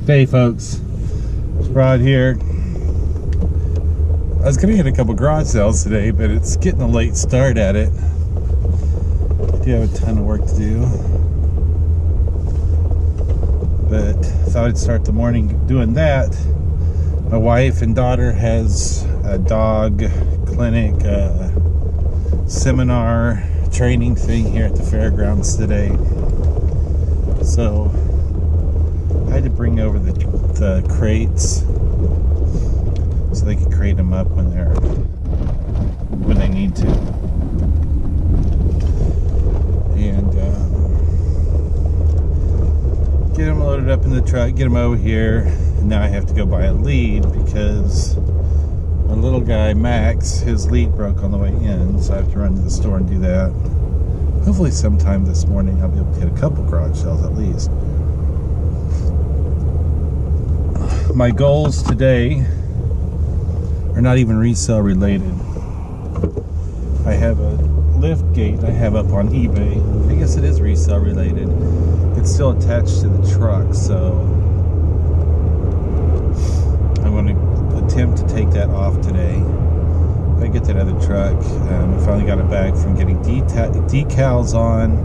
Hey folks, it's Rod here. I was gonna hit a couple garage sales today, but it's getting a late start at it. I do have a ton of work to do, but thought I'd start the morning doing that. My wife and daughter has a dog clinic, seminar training thing here at the fairgrounds today. So I had to bring over the crates so they can crate them up when they need to. And get them loaded up in the truck, get them over here. And now I have to go buy a lead because my little guy, Max, his lead broke on the way in. So I have to run to the store and do that. Hopefully sometime this morning I'll be able to hit a couple garage sales at least. My goals today are not even resale related. I have a lift gate I have up on eBay. I guess it is resale related. It's still attached to the truck, so I'm going to attempt to take that off today. If I get that other truck, I finally got it back from getting decals on,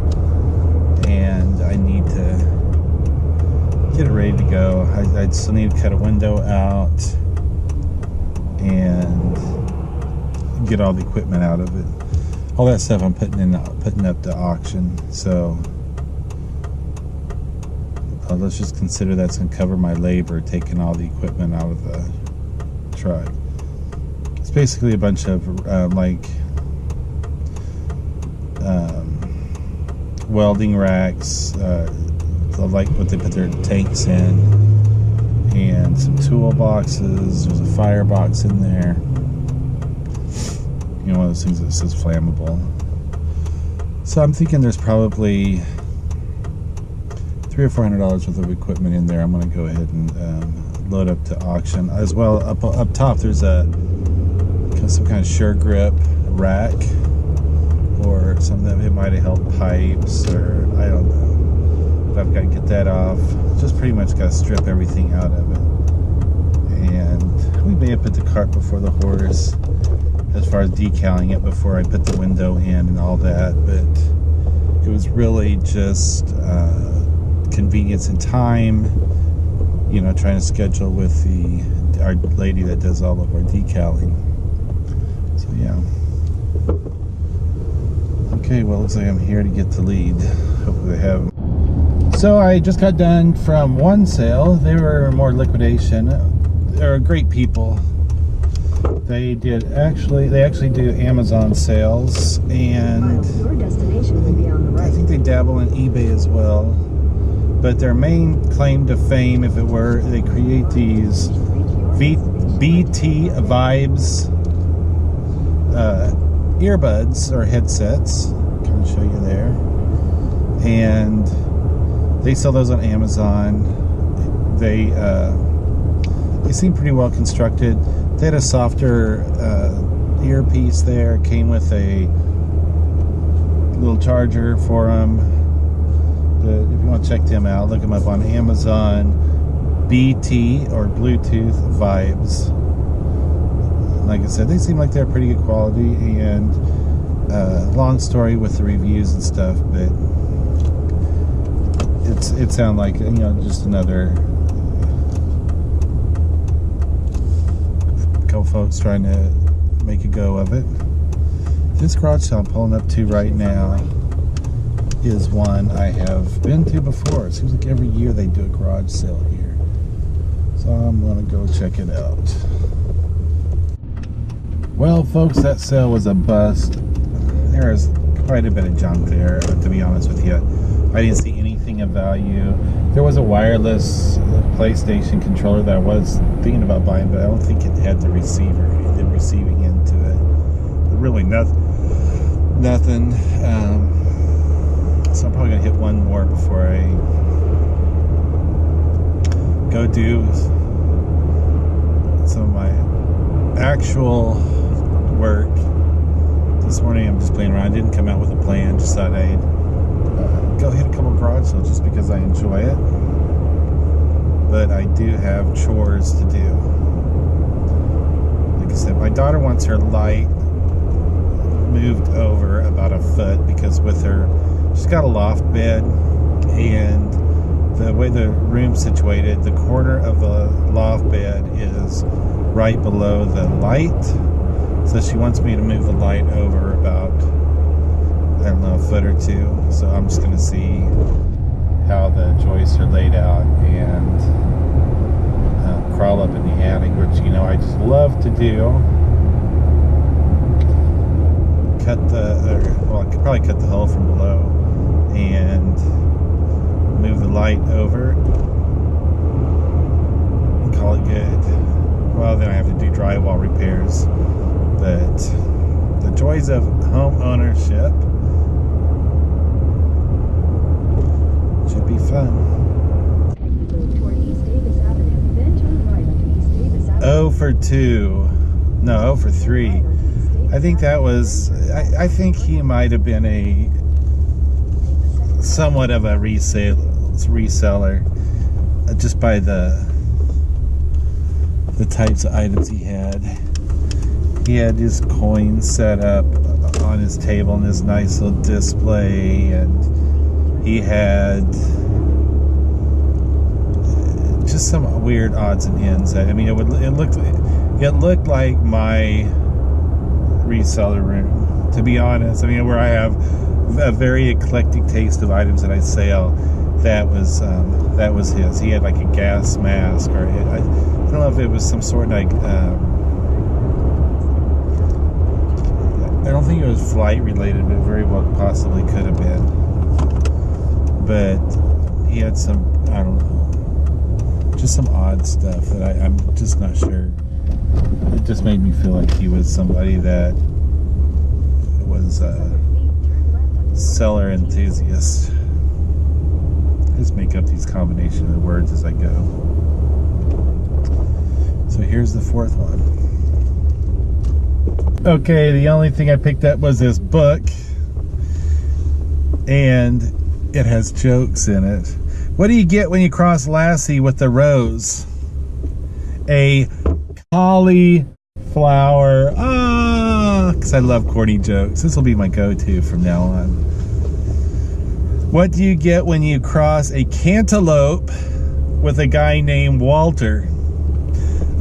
and I need to get it ready to go. I still need to cut a window out and get all the equipment out of it. All that stuff I'm putting up to auction. So let's just consider that's going to cover my labor taking all the equipment out of the truck. It's basically a bunch of welding racks, like what they put their tanks in, and some toolboxes. There's a firebox in there. You know, one of those things that says flammable. So I'm thinking there's probably $300 or $400 worth of equipment in there. I'm going to go ahead and load up to auction. As well, up top there's some kind of sure grip rack or something that it might have held pipes, or I don't know. But I've got to get that off. Just pretty much got to strip everything out of it. And we may have put the cart before the horse as far as decaling it before I put the window in and all that, but it was really just convenience and time, you know, trying to schedule with our lady that does all of our decaling. So yeah. Okay, well, looks like I'm here to get the lead. Hopefully they have them. So I just got done from one sale. They were more liquidation. They're great people. They actually do Amazon sales, and your destination will be on the right. I think they dabble in eBay as well. But their main claim to fame, if it were, they create these BT Vibes earbuds or headsets. Can I show you there? And they sell those on Amazon. They seem pretty well constructed. They had a softer earpiece there. Came with a little charger for them. But if you want to check them out, look them up on Amazon. BT or Bluetooth Vibes. Like I said, they seem like they're pretty good quality. And long story with the reviews and stuff, but it sounded like, you know, just another couple folks trying to make a go of it. This garage sale I'm pulling up to right now is one I have been to before. It seems like every year they do a garage sale here. So I'm gonna go check it out. Well, folks, that sale was a bust. There is quite a bit of junk there, to be honest with you. I didn't see anything of value. There was a wireless PlayStation controller that I was thinking about buying, but I don't think it had the receiving end to it. But really nothing. So I'm probably gonna hit one more before I go do some of my actual work. This morning I'm just playing around. I didn't come out with a plan, just thought I'd go hit a couple garage sales just because I enjoy it. but I do have chores to do. Like I said, my daughter wants her light moved over about a foot because with her, she's got a loft bed, and the way the room's situated, the corner of the loft bed is right below the light. So she wants me to move the light over about, I don't know, a foot or two. So I'm just going to see how the joists are laid out and crawl up in the attic, which, you know, I just love to do. Well, I could probably cut the hole from below and move the light over and call it good. Well, then I have to do drywall repairs, but the joys of home ownership should be fun. Go toward East Davis Avenue, then turn right onto East Davis Avenue. 0 for 2. No, 0 for 3. I think that was, I think he might have been a somewhat of a reseller, just by the types of items he had. He had his coins set up on his table in this nice little display, and he had just some weird odds and ends. I mean, it looked like my reseller room, to be honest. I mean, where I have a very eclectic taste of items that I sell. That was his. He had like a gas mask, or I don't know if it was some sort of like I don't think it was flight related, but very well possibly could have been. But he had some, I don't know, just some odd stuff that I'm just not sure. It just made me feel like he was somebody that was a seller enthusiast. I just make up these combinations of words as I go. So here's the fourth one. Okay, the only thing I picked up was this book, and it has jokes in it. What do you get when you cross Lassie with the rose? A cauliflower. Because I love corny jokes. This will be my go-to from now on. What do you get when you cross a cantaloupe with a guy named Walter?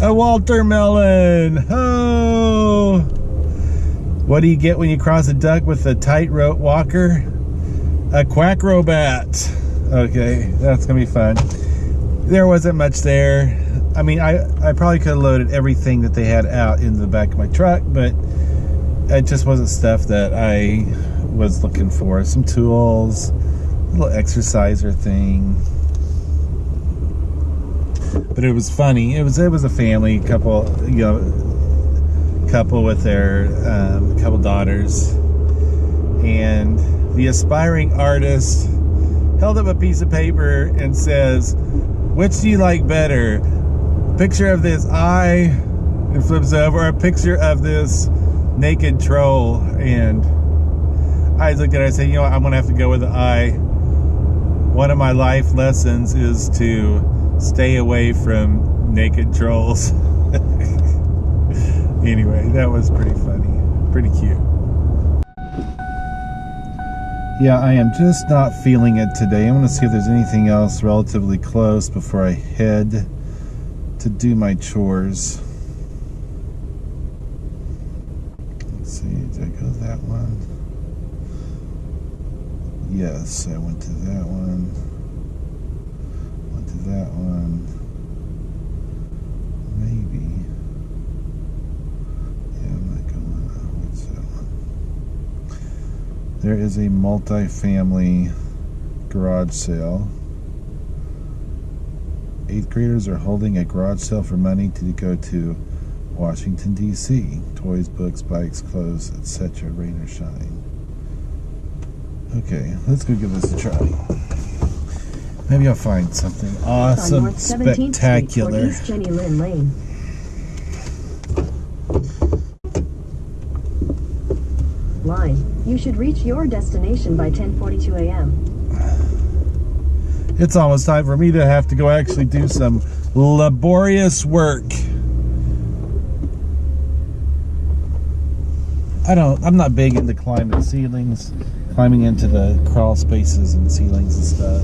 A watermelon. Oh! What do you get when you cross a duck with a tightrope walker? A quackrobat. Okay, that's gonna be fun. There wasn't much there. I mean, I probably could have loaded everything that they had out in the back of my truck, but it just wasn't stuff that I was looking for. Some tools, a little exerciser thing. But it was funny. It was a family couple, couple with their couple daughters, and the aspiring artist held up a piece of paper and says, "Which do you like better? Picture of this eye," and flips over, "or a picture of this naked troll?" And I looked at it and I said, you know what, I'm gonna have to go with the eye. One of my life lessons is to stay away from naked trolls. Anyway, that was pretty funny, pretty cute. Yeah, I am just not feeling it today. I'm gonna see if there's anything else relatively close before I head to do my chores. Let's see, did I go to that one? Yes, I went to that one. Went to that one. Maybe. Yeah, I'm not going. What's that one? There is a multi-family garage sale. 8th graders are holding a garage sale for money to go to Washington, D.C. Toys, books, bikes, clothes, etc. Rain or shine. Okay, let's go give this a try. Maybe I'll find something awesome, spectacular. East Jenny Lynn Lane. Line. You should reach your destination by 10:42 a.m. It's almost time for me to have to go actually do some laborious work. I'm not big into climbing ceilings, climbing into the crawl spaces and ceilings and stuff.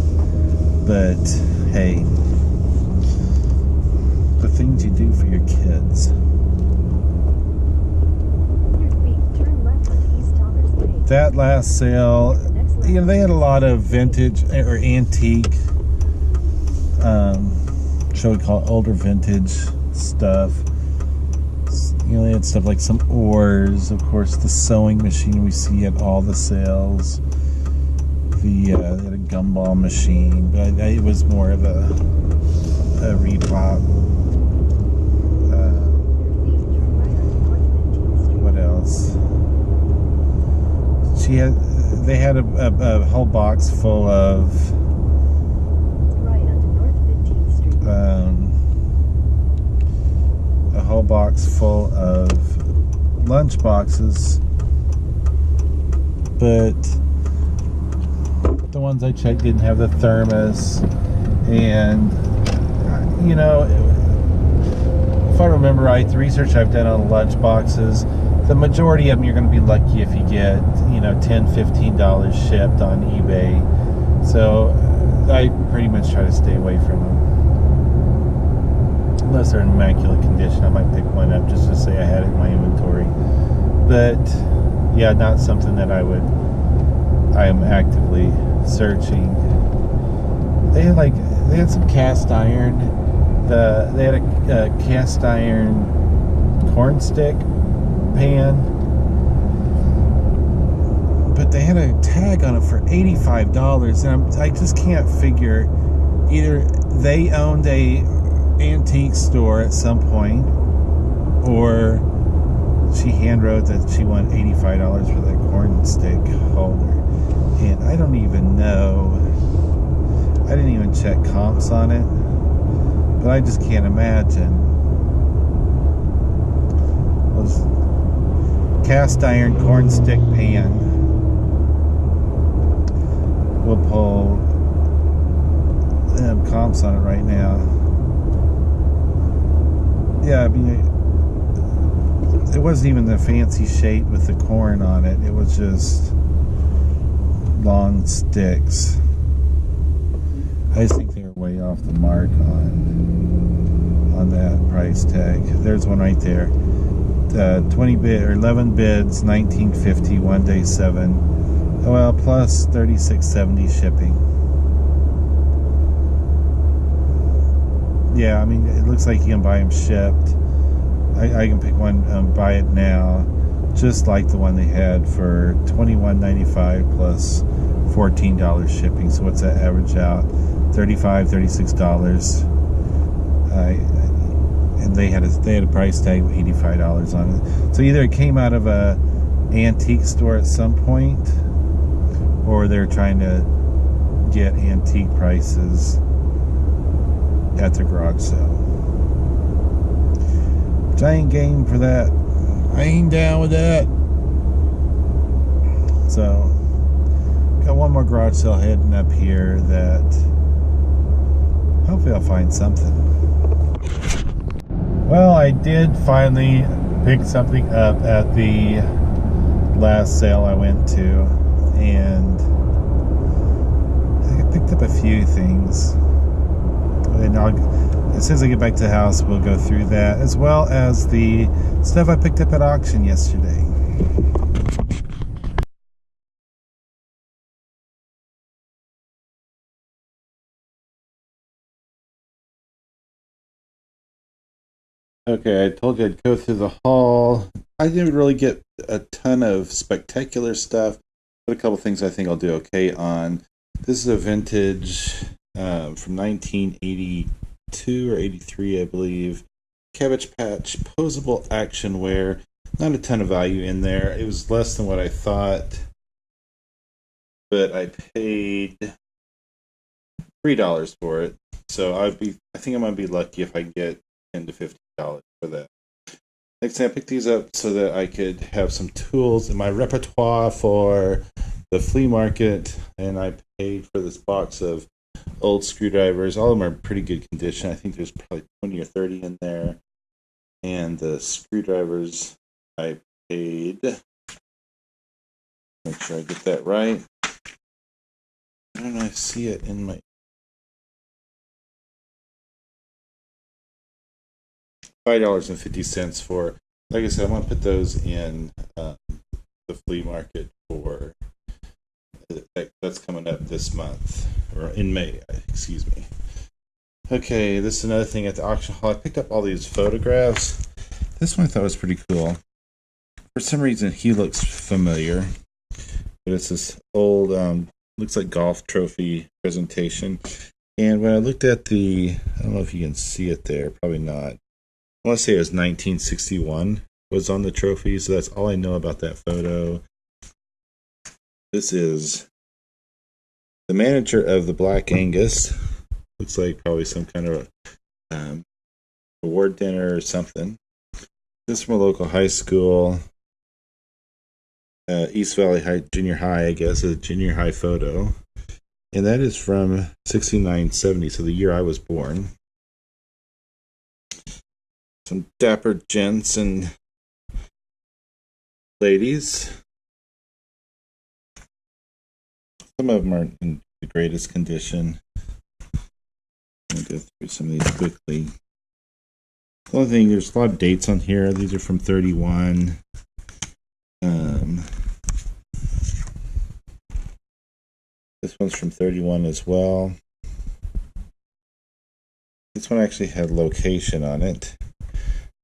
But hey, the things you do for your kids. 100 feet, turn left on East Thomas Way. That last sale, you know, they had a lot of vintage or antique, shall we call it older vintage stuff. You know, they had stuff like some oars, of course, the sewing machine we see at all the sales. They had a gumball machine, but it was more of a repop. What else? They had a whole box full of Right onto North 15th Street. a whole box full of lunch boxes, but the ones I checked didn't have the thermos. And you know, if I remember right, the research I've done on lunch boxes, the majority of them you're going to be lucky if you get, you know, $10-15 shipped on eBay. So I pretty much try to stay away from them. Unless they're in immaculate condition, I might pick one up just to say I had it in my inventory. But yeah, not something that I am actively searching. They had some cast iron. They had a cast iron corn stick pan, but they had a tag on it for $85, and I just can't figure, either they owned a antique store at some point, or she hand wrote that she wanted $85 for that corn stick holder. And I don't even know, I didn't even check comps on it, but I just can't imagine. Those cast iron corn stick pan will pull comps on it right now. Yeah, I mean, it wasn't even the fancy shape with the corn on it. It was just long sticks. I just think they were way off the mark on that price tag. There's one right there. 20 bid or 11 bids, $19.50, 1 day 7. Well, plus $36.70 shipping. Yeah, I mean, it looks like you can buy them shipped. I can pick one, buy it now, just like the one they had for $21.95 plus $14 shipping. So what's that average out? $36. And they had a price tag of $85 on it. So either it came out of a antique store at some point, or they're trying to get antique prices at the garage sale. Which I ain't game for that. I ain't down with that. So got one more garage sale heading up here that hopefully I'll find something. Well, I did finally pick something up at the last sale I went to, and I picked up a few things. And as soon as I get back to the house, we'll go through that, as well as the stuff I picked up at auction yesterday. Okay, I told you I'd go through the haul. I didn't really get a ton of spectacular stuff, but a couple things I think I'll do okay on. This is a vintage from 1982 or 83, I believe. Cabbage Patch posable actionware. Not a ton of value in there. It was less than what I thought, but I paid $3 for it. So I think I'm gonna be lucky if I get $10 to $15 for that. Next thing, I picked these up so that I could have some tools in my repertoire for the flea market, and I paid for this box of old screwdrivers. All of them are in pretty good condition. I think there's probably 20 or 30 in there. And the screwdrivers I paid, make sure I get that right. I don't know, I see it in my $5.50 for, like I said, I'm going to put those in the flea market for, that's coming up this month, or in May, excuse me. Okay, this is another thing at the auction hall. I picked up all these photographs. This one I thought was pretty cool. For some reason, he looks familiar, but it's this old, looks like golf trophy presentation. And when I looked at the, I don't know if you can see it there, probably not. I want to say it was 1961 was on the trophy, so that's all I know about that photo. This is the manager of the Black Angus. Looks like probably some kind of award dinner or something. This is from a local high school, East Valley Junior High, I guess, a junior high photo. And that is from 69-70, so the year I was born. Some dapper gents and ladies. Some of them aren't in the greatest condition. I'll go through some of these quickly. The only thing, there's a lot of dates on here. These are from 31. This one's from 31 as well. This one actually had location on it.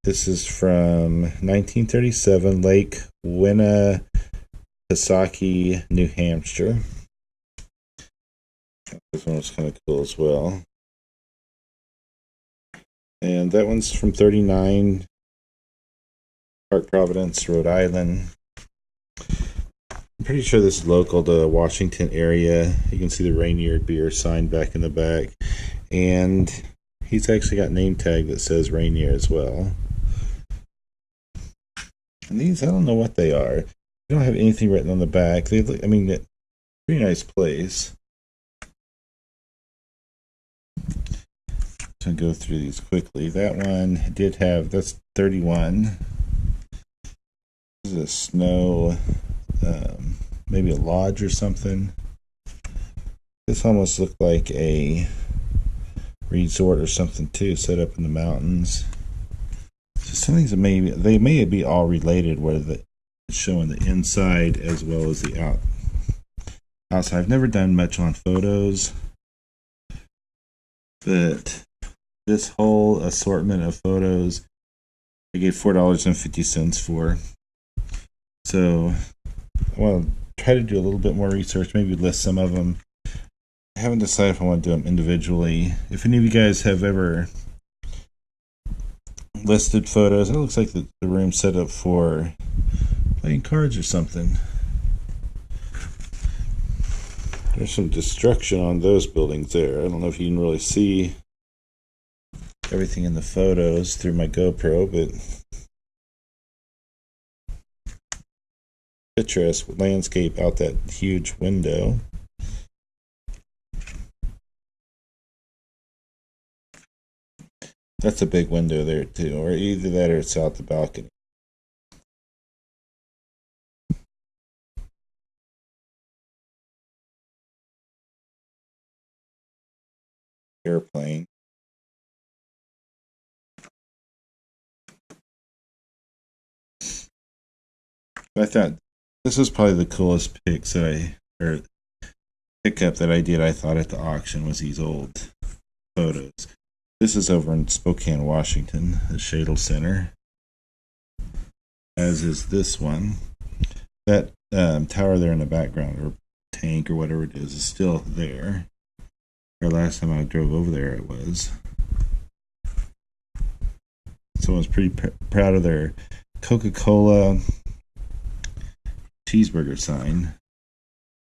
This is from 1937, Lake Winnipesaukee, New Hampshire. This one was kind of cool as well. And that one's from 39, Park Providence, Rhode Island. I'm pretty sure this is local to the Washington area. You can see the Rainier beer sign back in the back. And he's actually got a name tag that says Rainier as well. And these, I don't know what they are. They don't have anything written on the back. They look, I mean, pretty nice place. To go through these quickly. That one did have, that's 31. This is a snow, maybe a lodge or something. This almost looked like a resort or something too, set up in the mountains. So some of these they may be all related, where it's showing the inside as well as the outside. I've never done much on photos, but this whole assortment of photos I gave $4.50 for. So I want to try to do a little bit more research, maybe list some of them. I haven't decided if I want to do them individually. If any of you guys have ever listed photos, it looks like the room's set up for playing cards or something. There's some destruction on those buildings there. I don't know if you can really see everything in the photos through my GoPro, but picturesque landscape out that huge window. That's a big window there too, or either that or it's out the balcony. Airplane. I thought this was probably the coolest pickup that I did. I thought at the auction was these old photos. This is over in Spokane, Washington, the Shadle Center. As is this one. That tower there in the background, or tank or whatever it is still there. Or last time I drove over there, it was. Someone's pretty proud of their Coca-Cola cheeseburger sign.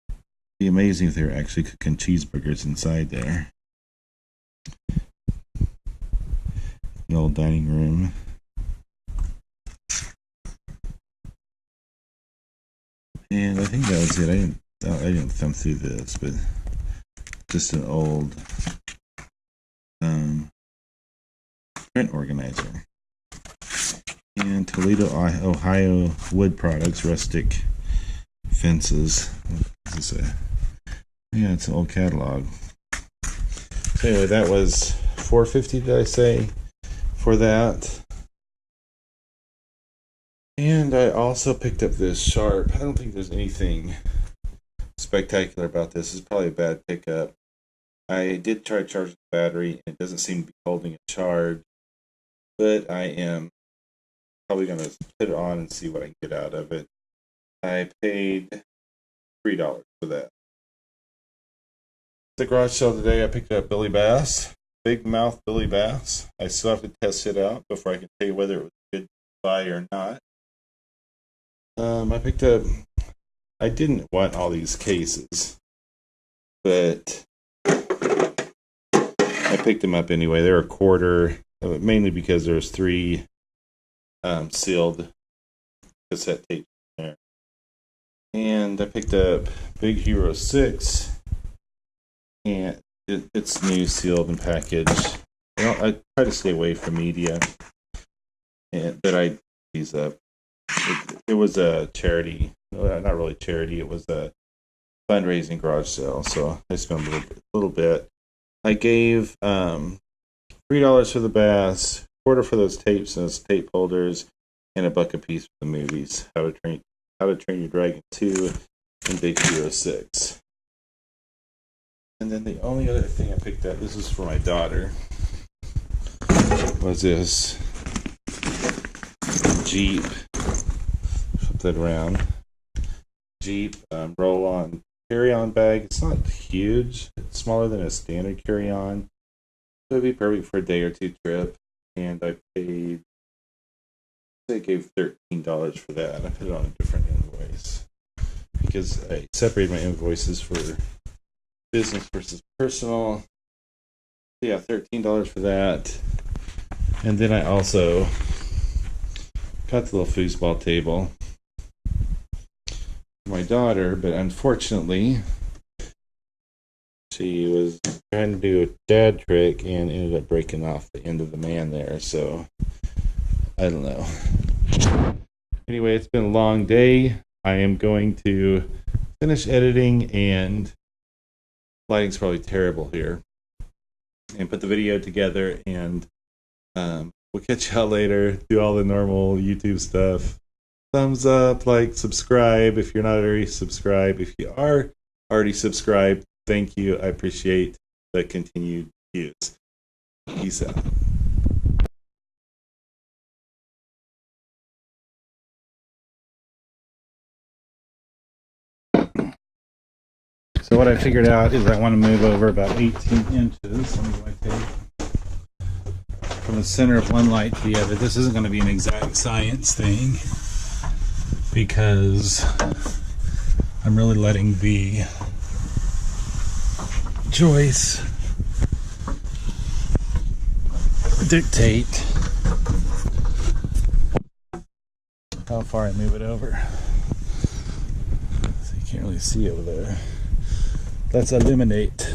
It'd be amazing if they were actually cooking cheeseburgers inside there. An old dining room. And I think that was it. I didn't thumb through this, but just an old print organizer. And Toledo, Ohio wood products, rustic fences. What is this? Yeah, it's an old catalog. So anyway, that was $4.50, did I say, for that. And I also picked up this Sharp. I don't think there's anything spectacular about this. It's probably a bad pickup. I did try charging the battery, and it doesn't seem to be holding a charge. But I am probably going to put it on and see what I can get out of it. I paid $3 for that. The garage sale today, I picked up Billy Bass, Big Mouth Billy Bass. I still have to test it out before I can tell you whether it was a good buy or not. I picked up, I didn't want all these cases, but I picked them up anyway. They're a quarter, mainly because there's 3 sealed cassette tapes there. And I picked up Big Hero 6, and it's new, sealed, and packaged. I try to stay away from media, but I these up. It was a charity, not really charity. It was a fundraising garage sale, so I spent a little bit. I gave $3 for the bass, quarter for those tapes and those tape holders, and $1 a piece for the movies. How to Train Your Dragon 2 and Big Hero 6. And then the only other thing I picked up, this is for my daughter, was this Jeep, flip that around, Jeep roll-on carry-on bag. It's not huge. It's smaller than a standard carry-on. It would be perfect for a day or two trip. And I gave $13 for that. I put it on a different invoice because I separated my invoices for business versus personal. Yeah, $13 for that. And then I also got the little foosball table for my daughter, but unfortunately she was trying to do a dad trick and ended up breaking off the end of the man there, so I don't know. Anyway, it's been a long day. I am going to finish editing, and lighting's probably terrible here, and put the video together, and we'll catch y'all later. Do all the normal YouTube stuff. Thumbs up, like, subscribe if you're not already subscribed. If you are already subscribed, thank you. I appreciate the continued use. Peace out. So what I figured out is I want to move over about 18 inches. Let me go my tape. From the center of one light to the other. This isn't going to be an exact science thing because I'm really letting the joist dictate how far I move it over. So you can't really see over there. Let's illuminate.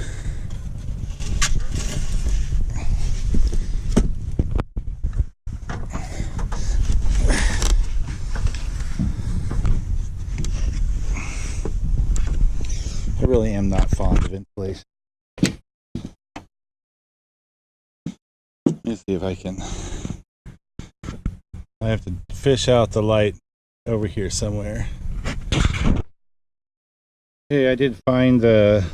I really am not fond of ventilation. Let me see if I can. I have to fish out the light over here somewhere. Okay, I did find the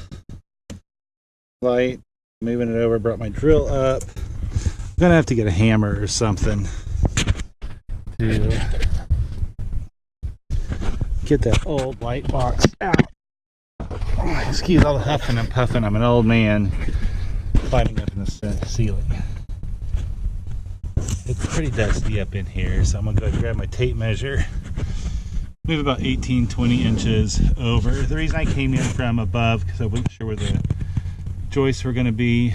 light. Moving it over, brought my drill up. I'm gonna have to get a hammer or something to get that old light box out. Excuse all the huffing and puffing. I'm an old man climbing up in the ceiling. It's pretty dusty up in here, so I'm gonna go ahead and grab my tape measure. Move about 18-20 inches over. The reason I came in from above because I wasn't sure where the joists were going to be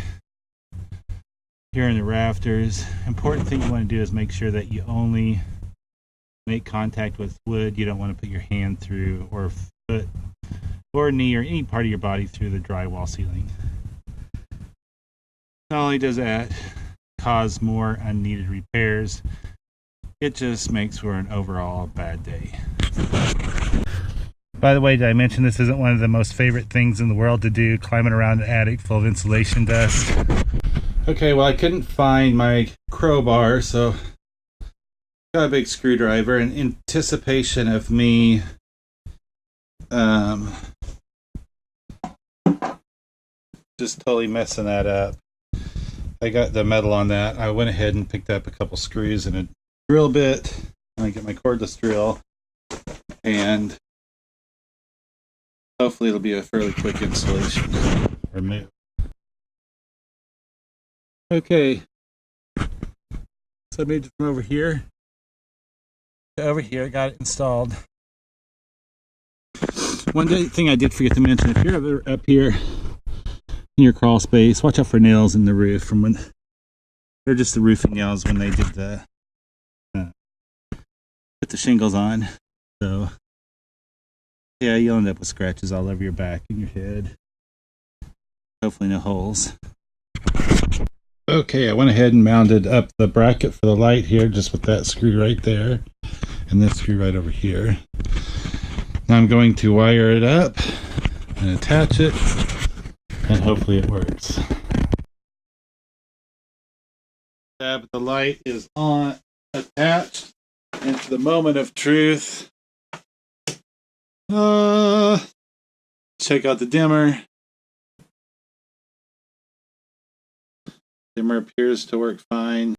here in the rafters. Important thing you want to do is make sure that you only make contact with wood. You don't want to put your hand through, or foot or knee or any part of your body through the drywall ceiling. Not only does that cause more unneeded repairs, it just makes for an overall bad day. By the way, did I mention this isn't one of the most favorite things in the world to do, climbing around an attic full of insulation dust? Okay, well, I couldn't find my crowbar, so got a big screwdriver in anticipation of me just totally messing that up. I got the metal on that. I went ahead and picked up a couple screws and a drill bit, and I get my cordless drill, and hopefully it'll be a fairly quick installation or move. Okay, so I moved it from over here to over here. Got it installed. One thing I did forget to mention: if you're ever up here in your crawl space, watch out for nails in the roof. From when they're just the roofing nails when they did the put the shingles on. So yeah, you'll end up with scratches all over your back and your head. Hopefully no holes. Okay, I went ahead and mounted up the bracket for the light here, just with that screw right there, and this screw right over here. Now I'm going to wire it up and attach it, and hopefully it works. The light is on, attached, and to the moment of truth. Check out the dimmer. Dimmer appears to work fine.